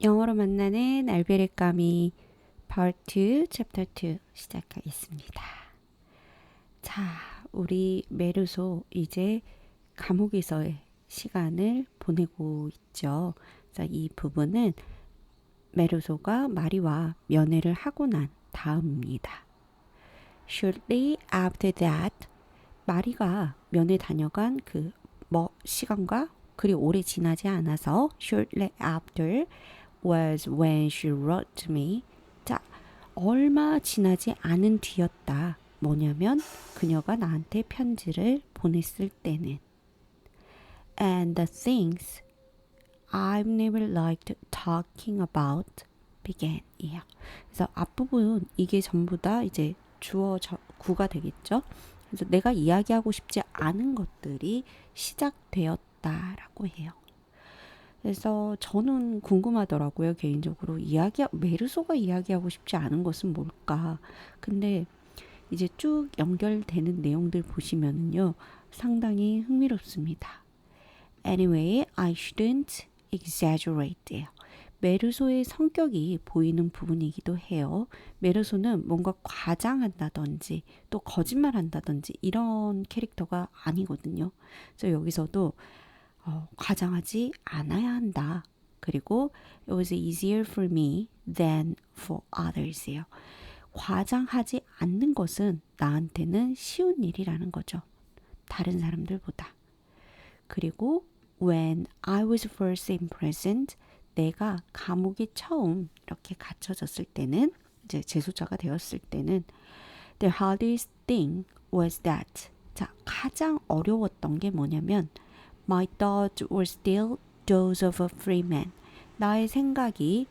영어로 만나는 알베르 까미 Part 2, Chapter 2 시작하겠습니다. 자, 우리 메르소 이제 감옥에서의 시간을 보내고 있죠. 자, 이 부분은 메르소가 마리와 면회를 하고 난 다음입니다. Shortly after that, 마리가 면회 다녀간 시간과 그리 오래 지나지 않아서 shortly after was when she wrote to me. 자, 얼마 지나지 않은 뒤였다. 뭐냐면 그녀가 나한테 편지를 보냈을 때는 And the things I've never liked talking about began. 이에요. 그래서 앞부분 이게 전부 다 이제 구가 되겠죠. 그래서 내가 이야기하고 싶지 않은 것들이 시작되었다라고 해요. 그래서 저는 궁금하더라고요. 개인적으로 메르소가 이야기하고 싶지 않은 것은 뭘까? 근데 이제 쭉 연결되는 내용들 보시면은요. 상당히 흥미롭습니다. Anyway, I shouldn't exaggerate. 메르소의 성격이 보이는 부분이기도 해요. 메르소는 뭔가 과장한다든지 또 거짓말한다든지 이런 캐릭터가 아니거든요. 그래서 여기서도 과장하지 않아야 한다. 그리고 it was easier for me than for others예요. 과장하지 않는 것은 나한테는 쉬운 일이라는 거죠. 다른 사람들보다. 그리고 when I was first imprisoned, 내가 감옥에 처음 이렇게 갇혀졌을 때는, 이제 재소자가 되었을 때는 the hardest thing was that. 자, 가장 어려웠던 게 뭐냐면 my thoughts were still those of a free man. 나의 생각이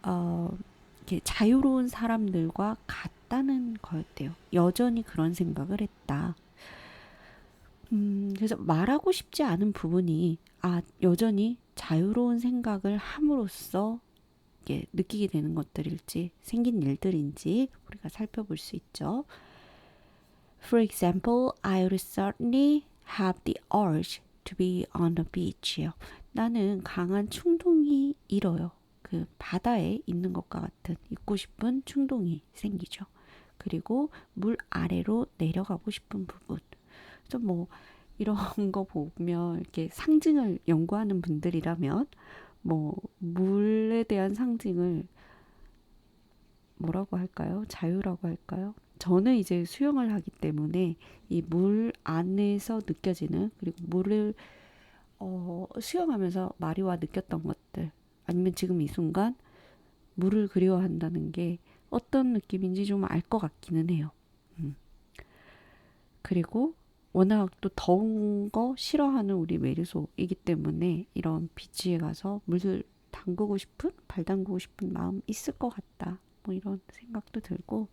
이렇게 자유로운 사람들과 같다는 거였대요. 여전히 그런 생각을 했다. 그래서 말하고 싶지 않은 부분이 여전히 자유로운 생각을 함으로써 느끼게 되는 것들일지 생긴 일들인지 우리가 살펴볼 수 있죠. For example, I would certainly have the urge to be on the beach. 나는 강한 충동이 일어요. 그 바다에 있는 것과 같은 있고 싶은 충동이 생기죠. 그리고 물 아래로 내려가고 싶은 부분. 그래서 뭐 이런 거 보면 이렇게 상징을 연구하는 분들이라면 뭐 물에 대한 상징을 뭐라고 할까요? 자유라고 할까요? 저는 이제 수영을 하기 때문에 이 물 안에서 느껴지는, 그리고 물을 수영하면서 마리와 느꼈던 것들, 아니면 지금 이 순간 물을 그리워한다는 게 어떤 느낌인지 좀 알 것 같기는 해요. 그리고 워낙 또 더운 거 싫어하는 우리 메르소이기 때문에 이런 비치에 가서 물을 발 담그고 싶은 마음 있을 것 같다. 뭐 이런 생각도 들고,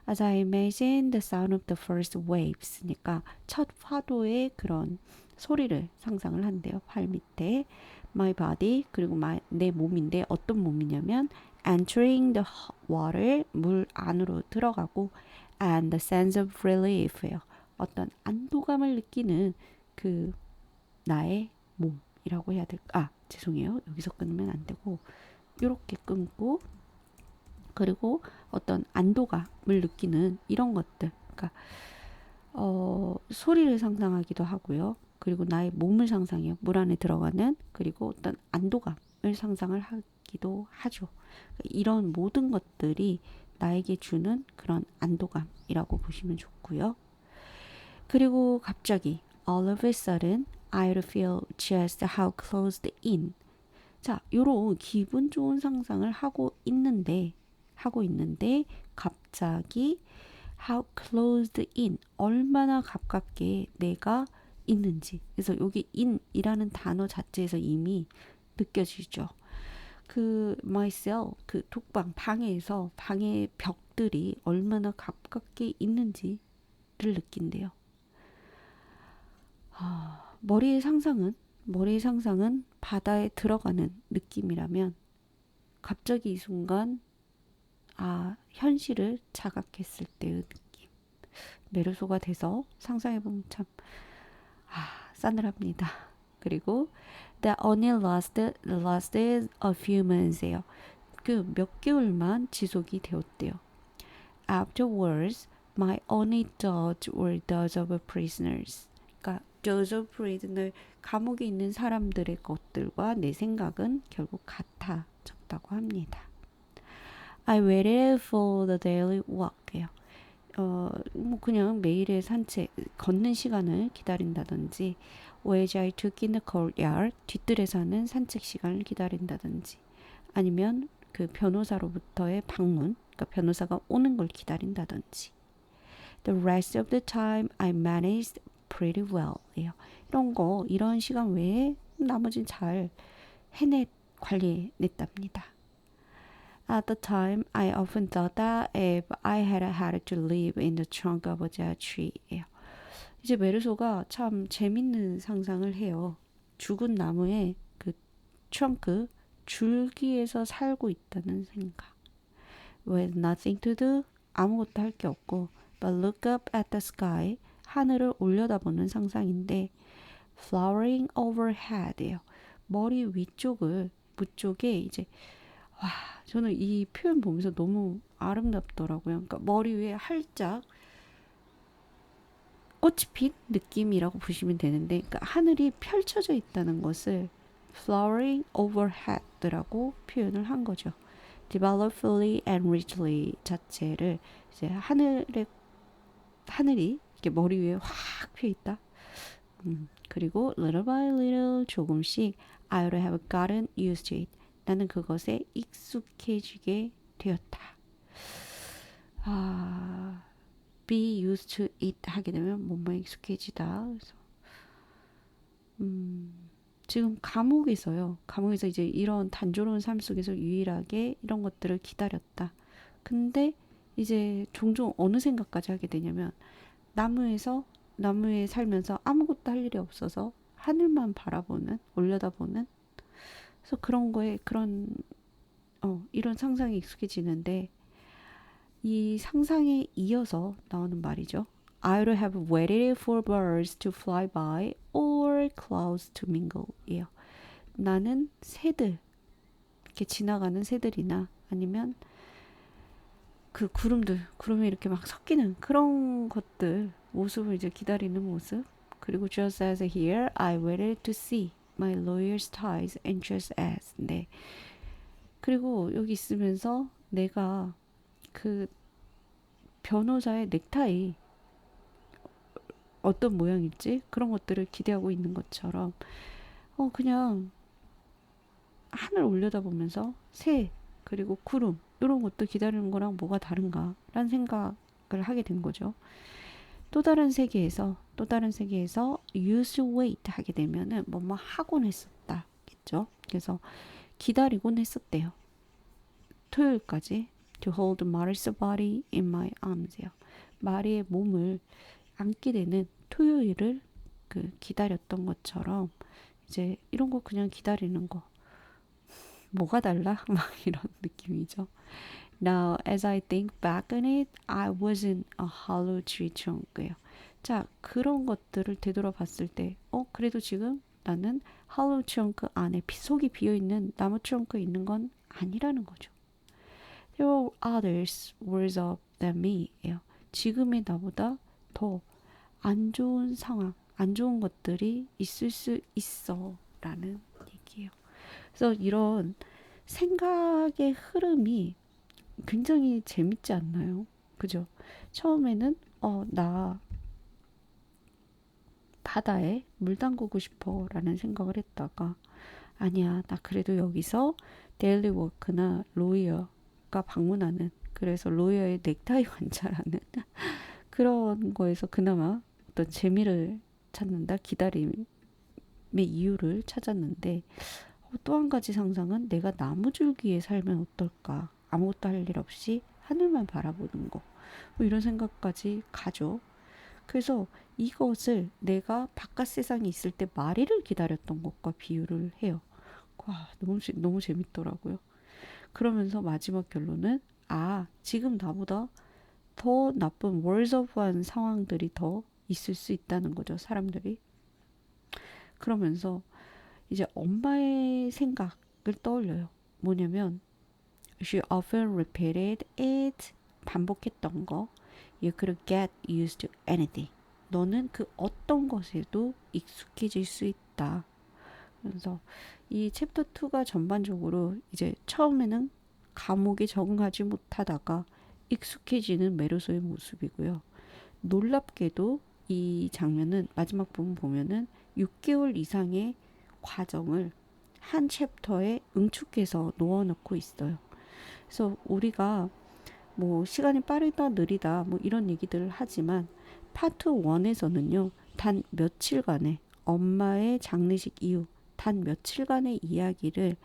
As I imagine the sound of the first waves니까 첫 파도의 그런 소리를 상상을 한대요. 팔 밑에 my body, 그리고 내 몸인데 어떤 몸이냐면 entering the water, 물 안으로 들어가고, and the sense of relief예요. 어떤 안도감을 느끼는 그 나의 몸이라고 해야 될까? 죄송해요. 여기서 끊으면 안 되고 이렇게 끊고, 그리고 어떤 안도감을 느끼는 이런 것들. 그러니까 소리를 상상하기도 하고요. 그리고 나의 몸을 상상해요. 물 안에 들어가는, 그리고 어떤 안도감을 상상을 하기도 하죠. 이런 모든 것들이 나에게 주는 그런 안도감이라고 보시면 좋고요. 그리고 갑자기 all of a sudden I feel just how closed in. 자, 요런 기분 좋은 상상을 하고 있는데 갑자기 how closed in, 얼마나 가깝게 내가 있는지. 그래서 여기 in이라는 단어 자체에서 이미 느껴지죠. 그 myself, 그 방에서 방의 벽들이 얼마나 가깝게 있는지를 느낀대요. 머리의 상상은 바다에 들어가는 느낌이라면 갑자기 이 순간 현실을 자각했을 때의 느낌. 메르소가 돼서 상상해보면 참 싸늘합니다. 그리고 that only lasted a few months예요. 그 몇 개월만 지속이 되었대요. Afterwards, my only thoughts were those of prisoners. 그러니까 those of prisoner, 감옥에 있는 사람들의 것들과 내 생각은 결국 같아졌다고 합니다. I waited for the daily walk예요. 뭐 그냥 매일의 산책, 걷는 시간을 기다린다든지, or as I took in the courtyard, 뒤뜰에서 하는 산책 시간을 기다린다든지, 아니면 그 변호사로부터의 방문, 그러니까 변호사가 오는 걸 기다린다든지. The rest of the time I managed pretty well. 이런 시간 외에 나머지는 잘 관리해냈답니다. At the time, I often thought that if I had to live in the trunk of a dead tree. 이제 메르소가 참 재밌는 상상을 해요. 죽은 나무의 그 트렁크, 줄기에서 살고 있다는 생각. With nothing to do, 아무것도 할 게 없고, but look up at the sky, 하늘을 올려다보는 상상인데, flowering overhead예요. 머리 위쪽에 이제 와, 저는 이 표현 보면서 너무 아름답더라고요. 그러니까 머리 위에 활짝 꽃이 핀 느낌이라고 보시면 되는데, 그러니까 하늘이 펼쳐져 있다는 것을 flowering overhead라고 표현을 한 거죠. develop fully and richly 자체를 이제 하늘이 이렇게 머리 위에 확 펴 있다. 그리고 little by little 조금씩 I would have gotten used to it. 나는 그것에 익숙해지게 되었다. be used to it 하게 되면 뭔가 익숙해지다. 그래서 지금 감옥에서 이제 이런 단조로운 삶 속에서 유일하게 이런 것들을 기다렸다. 근데 이제 종종 어느 생각까지 하게 되냐면 나무에 살면서 아무것도 할 일이 없어서 하늘만 올려다보는 그래서 이런 상상에 익숙해지는데 이 상상에 이어서 나오는 말이죠. I would have waited for birds to fly by or clouds to mingle. 예요. 나는 새들, 이렇게 지나가는 새들이나 아니면 그 구름이 이렇게 막 섞이는 그런 모습을 이제 기다리는 모습. 그리고 just as here, I waited to see my lawyer's ties and just as. 네. 그리고 여기 있으면서 내가 그 변호사의 넥타이 어떤 모양일지 그런 것들을 기대하고 있는 것처럼 그냥 하늘 올려다보면서 새 그리고 구름 이런 것도 기다리는 거랑 뭐가 다른가 라는 생각을 하게 된 거죠. 또 다른 세계에서 use to wait 하게 되면은 뭐뭐 하곤 했었다겠죠. 그래서 기다리곤 했었대요. 토요일까지 to hold Mary's body in my arms요. 마리의 몸을 안게 되는 토요일을 기다렸던 것처럼 이제 이런 거 그냥 기다리는 거 뭐가 달라? 막 이런 느낌이죠. Now, as I think back on it, I wasn't a hollow tree trunk예요. 자, 그런 것들을 되돌아봤을 때, 그래도 지금 나는 hollow trunk 안에 속이 비어있는 나무 트렁크에 있는 건 아니라는 거죠. There were others worse off than me예요. 지금의 나보다 더 안 좋은 상황, 안 좋은 것들이 있을 수 있어 라는 얘기예요. 그래서 이런 생각의 흐름이 굉장히 재밌지 않나요? 그죠? 처음에는 나 바다에 물 담그고 싶어 라는 생각을 했다가 아니야, 나 그래도 여기서 데일리 워크나 로이어가 방문하는 그래서 로이어의 넥타이 관찰하는 그런 거에서 그나마 어떤 재미를 찾는다, 기다림의 이유를 찾았는데 또 한 가지 상상은 내가 나무줄기에 살면 어떨까? 아무것도 할 일 없이 하늘만 바라보는 거. 뭐 이런 생각까지 가죠. 그래서 이것을 내가 바깥 세상에 있을 때 마리를 기다렸던 것과 비유를 해요. 와, 너무 재밌더라고요. 그러면서 마지막 결론은 지금 나보다 더 나쁜 worse off한 상황들이 더 있을 수 있다는 거죠. 사람들이. 그러면서 이제 엄마의 생각을 떠올려요. 뭐냐면 she often repeated it. 반복했던 거. You could get used to anything. 너는 그 어떤 것에도 익숙해질 수 있다. 그래서 이 챕터 2가 전반적으로 이제 처음에는 감옥에 적응하지 못하다가 익숙해지는 메르소의 모습이고요. 놀랍게도 이 장면은 마지막 부분 보면은 6개월 이상의 과정을 한 챕터에 응축해서 놓아놓고 있어요. 그래서 우리가 뭐 시간이 빠르다 느리다 뭐 이런 얘기들을 하지만 파트 1에서는요. 단 며칠간의 엄마의 장례식 이후 단 며칠간의 이야기를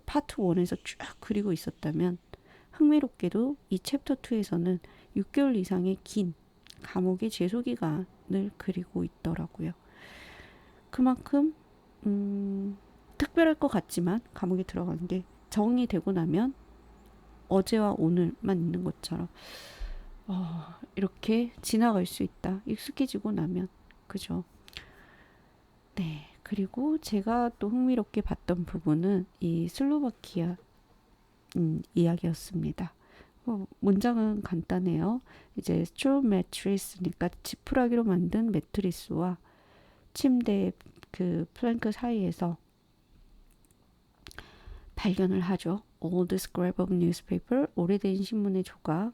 파트 1에서 쭉 그리고 있었다면 흥미롭게도 이 챕터 2에서는 6개월 이상의 긴 감옥의 제소기간을 그리고 있더라고요. 그만큼 특별할 것 같지만 감옥에 들어가는 게 정리되고 나면 어제와 오늘만 있는 것처럼 이렇게 지나갈 수 있다. 익숙해지고 나면 그죠? 네. 그리고 제가 또 흥미롭게 봤던 부분은 이 슬로바키아 이야기였습니다. 문장은 간단해요. 이제 스트로 매트리스니까 지푸라기로 만든 매트리스와 침대 그 플랭크 사이에서 발견을 하죠. Old scrap of newspaper, 오래된 신문의 조각.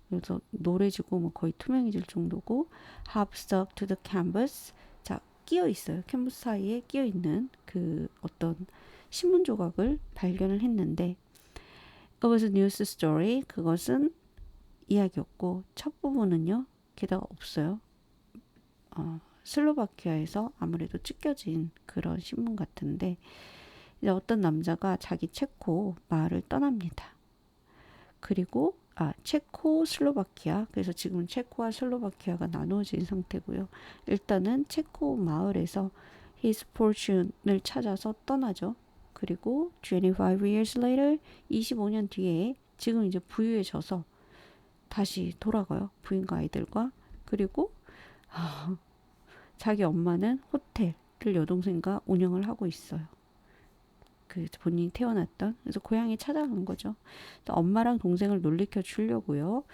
그래서 노래지고 뭐 거의 투명해질 정도고 half stuck to the canvas. 자, 끼어 있어요. 캔버스 사이에 끼어 있는 그 어떤 신문 조각을 발견을 했는데 It was a news story. 그것은 이야기였고 첫 부분은요. 게다가 없어요. 슬로바키아에서 아무래도 찢겨진 그런 신문 같은데 이제 어떤 남자가 자기 체코 마을을 떠납니다. 그리고 체코 슬로바키아 그래서 지금 체코와 슬로바키아가 나누어진 상태고요. 일단은 체코 마을에서 his fortune을 찾아서 떠나죠. 그리고 25 years later 25년 뒤에 지금 이제 부유해져서 다시 돌아가요. 부인과 아이들과. 그리고 자기 엄마는 호텔을 여동생과 운영을 하고 있어요. 그 본인이 태어났던 그래서 고향에 찾아간 거죠. 엄마랑 동생을 놀래켜 주려고요.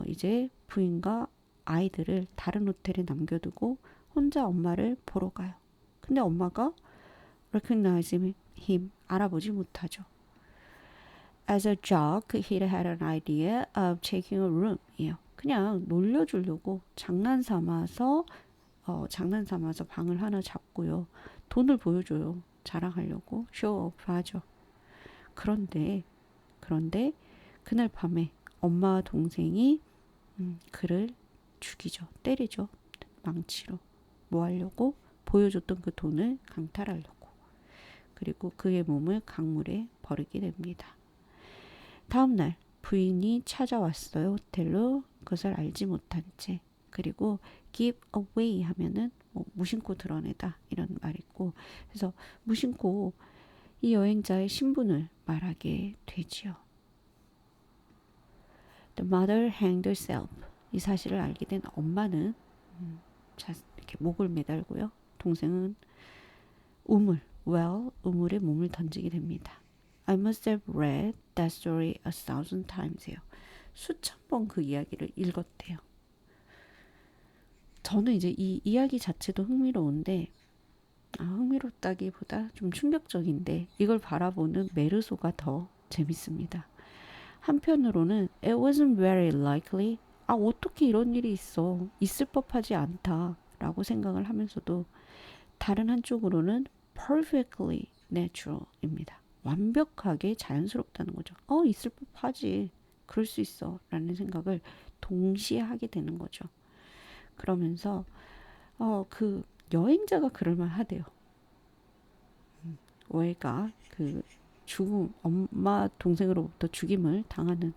이제 부인과 아이들을 다른 호텔에 남겨두고 혼자 엄마를 보러 가요. 근데 엄마가 recognize him 알아보지 못하죠. As a joke, he had an idea of taking a room. 이에요. 그냥 놀려주려고 장난삼아서 방을 하나 잡고요. 돈을 보여줘요. 자랑하려고 쇼오프 하죠. 그런데 그날 밤에 엄마와 동생이 그를 죽이죠. 때리죠. 망치로. 뭐 하려고? 보여줬던 그 돈을 강탈하려고. 그리고 그의 몸을 강물에 버리게 됩니다. 다음날 부인이 찾아왔어요. 호텔로. 그것을 알지 못한 채. 그리고 give away 하면은 뭐 무심코 드러내다 이런 말이 있고 그래서 무심코 이 여행자의 신분을 말하게 되지요. The mother hanged herself. 이 사실을 알게 된 엄마는 이렇게 목을 매달고요. 동생은 우물에 몸을 던지게 됩니다. I must have read that story 1,000 times예요. 수천 번 그 이야기를 읽었대요. 저는 이제 이 이야기 자체도 흥미로운데 흥미롭다기보다 좀 충격적인데 이걸 바라보는 메르소가 더 재밌습니다. 한편으로는 It wasn't very likely. 어떻게 이런 일이 있을 법하지 않다 라고 생각을 하면서도 다른 한쪽으로는 perfectly natural입니다. 완벽하게 자연스럽다는 거죠. 있을 법하지. 그럴 수 있어 라는 생각을 동시에 하게 되는 거죠. 그러면서 그 여행자가 그럴만하대요. 왜가 그 죽음 엄마 동생으로부터 죽임을 당하는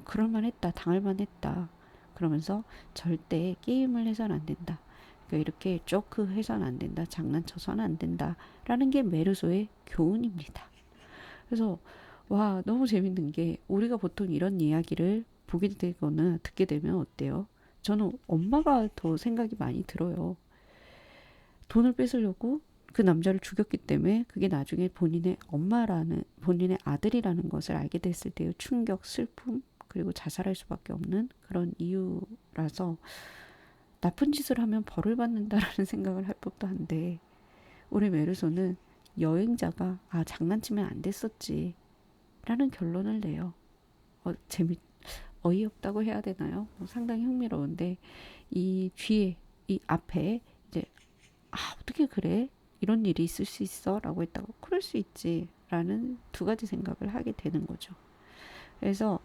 그럴만했다 당할만했다 그러면서 절대 게임을 해서는 안 된다. 그러니까 이렇게 조크 해서는 안 된다. 장난쳐서는 안 된다. 라는 게 메르소의 교훈입니다. 그래서 와 너무 재밌는 게 우리가 보통 이런 이야기를 보게 되거나 듣게 되면 어때요? 저는 엄마가 더 생각이 많이 들어요. 돈을 뺏으려고 그 남자를 죽였기 때문에 그게 나중에 본인의 아들이라는 것을 알게 됐을 때의 충격, 슬픔, 그리고 자살할 수밖에 없는 그런 이유라서 나쁜 짓을 하면 벌을 받는다라는 생각을 할 법도 한데, 우리 메르소는 여행자가 장난치면 안 됐었지 라는 결론을 내요. 어이없다고 해야 되나요? 상당히 흥미로운데, 이 뒤에, 이 앞에 이제 어떻게 그래? 이런 일이 있을 수 있어? 라고 했다가 그럴 수 있지 라는 두 가지 생각을 하게 되는 거죠. 그래서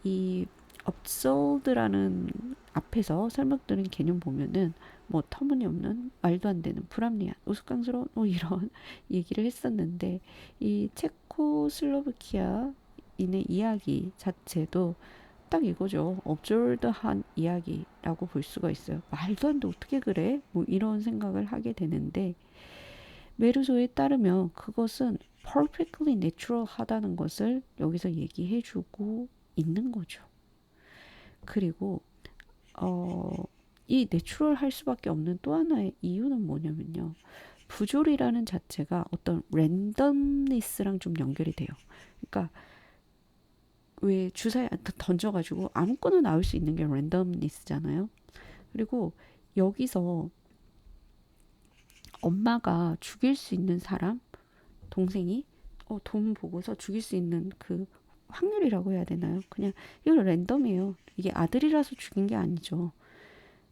이 absurd라는 앞에서 설명드린 개념 보면은 뭐 터무니없는, 말도 안 되는, 불합리한, 우스꽝스러운 이런 얘기를 했었는데, 이 체코슬로바키아인의 이야기 자체도 딱 이거죠. absurd한 이야기라고 볼 수가 있어요. 말도 안 돼, 어떻게 그래? 뭐 이런 생각을 하게 되는데, 메르소에 따르면 그것은 perfectly natural 하다는 것을 여기서 얘기해 주고 있는 거죠. 그리고 이 내추럴 할 수밖에 없는 또 하나의 이유는 뭐냐면요. 부조리라는 자체가 어떤 랜덤니스랑 좀 연결이 돼요. 그러니까 왜 주사에 던져가지고 아무거나 나올 수 있는 게 랜덤니스잖아요. 그리고 여기서 엄마가 죽일 수 있는 사람, 동생이 돈 보고서 죽일 수 있는 그 확률이라고 해야 되나요? 그냥 이거 랜덤이에요. 이게 아들이라서 죽인 게 아니죠.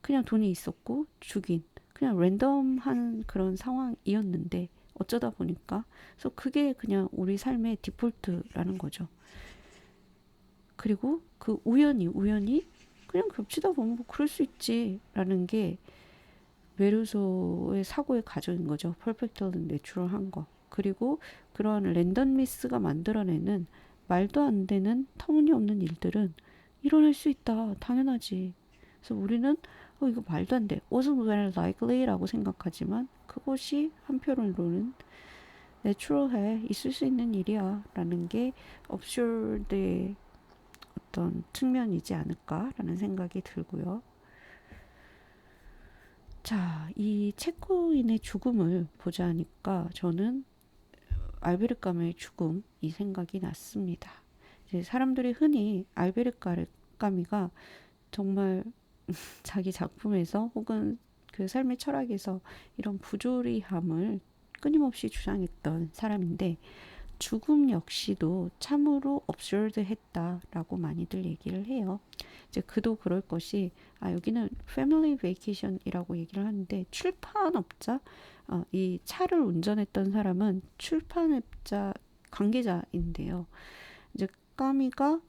그냥 돈이 있었고 죽인, 그냥 랜덤한 그런 상황이었는데 어쩌다 보니까, 그래서 그게 그냥 우리 삶의 디폴트라는 거죠. 그리고 그 우연히 그냥 겹치다 보면 뭐 그럴 수 있지라는 게 메르소의 사고의 가정인 거죠. 퍼펙트한 내추럴한 거. 그리고 그러한 랜덤리스가 만들어내는 말도 안 되는 터무니없는 일들은 일어날 수 있다. 당연하지. 그래서 우리는 이거 말도 안 돼. wasn't very likely라고 생각하지만 그것이 한편으로는 내추럴해. 있을 수 있는 일이야. 라는 게 absurd의 어떤 측면이지 않을까라는 생각이 들고요. 자, 이 체코인의 죽음을 보자 하니까 저는 알베르 까미의 죽음 이 생각이 났습니다. 이제 사람들이 흔히 알베르 까미가 정말 자기 작품에서 혹은 그 삶의 철학에서 이런 부조리함을 끊임없이 주장했던 사람인데, 죽음 역시도 참으로 absurd했다라고 많이들 얘기를 해요. 이제 그도 그럴 것이, 여기는 패밀리 베이케이션이라고 얘기를 하는데, 출판업자, 이 차를 운전했던 사람은 출판업자 관계자인데요. 이제 까미가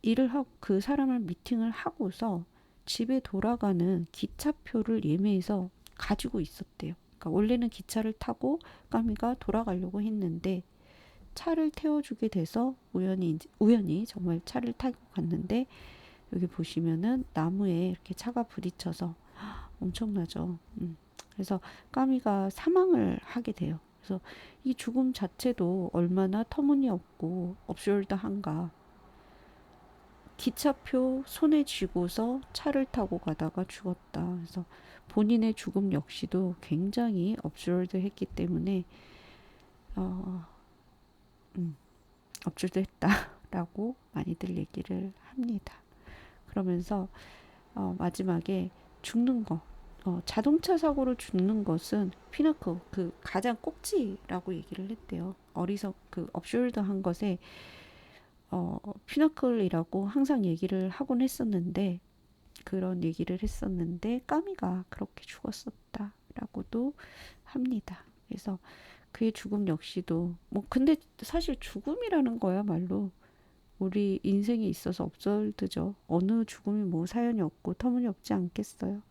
일을 하고 그 사람을 미팅을 하고서 집에 돌아가는 기차표를 예매해서 가지고 있었대요. 그러니까 원래는 기차를 타고 까미가 돌아가려고 했는데 차를 태워주게 돼서 우연히 정말 차를 타고 갔는데, 여기 보시면은 나무에 이렇게 차가 부딪혀서 엄청나죠. 그래서 까미가 사망을 하게 돼요. 그래서 이 죽음 자체도 얼마나 터무니없고 업쇼얼드한가. 기차표 손에 쥐고서 차를 타고 가다가 죽었다. 그래서 본인의 죽음 역시도 굉장히 업쇼얼드했기 때문에 어, 음, 업줄됐다라고 많이들 얘기를 합니다. 그러면서 마지막에 죽는 거, 자동차 사고로 죽는 것은 피나클, 그 가장 꼭지라고 얘기를 했대요. 그 업숄드한 것에 피나클이라고 항상 얘기를 하곤 했었는데, 그런 얘기를 했었는데 까미가 그렇게 죽었었다라고도 합니다. 그래서 그의 죽음 역시도 근데 사실 죽음이라는 거야말로 우리 인생에 있어서 업절드죠. 어느 죽음이 뭐 사연이 없고 터무니없지 않겠어요.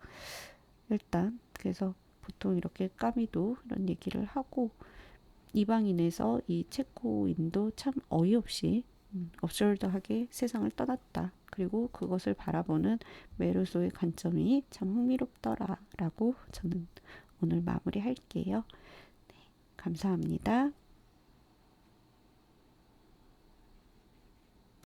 일단 그래서 보통 이렇게 까미도 이런 얘기를 하고, 이방인에서 이 체코인도 참 어이없이 업절드하게 세상을 떠났다. 그리고 그것을 바라보는 메르소의 관점이 참 흥미롭더라라고 저는 오늘 마무리할게요. 감사합니다.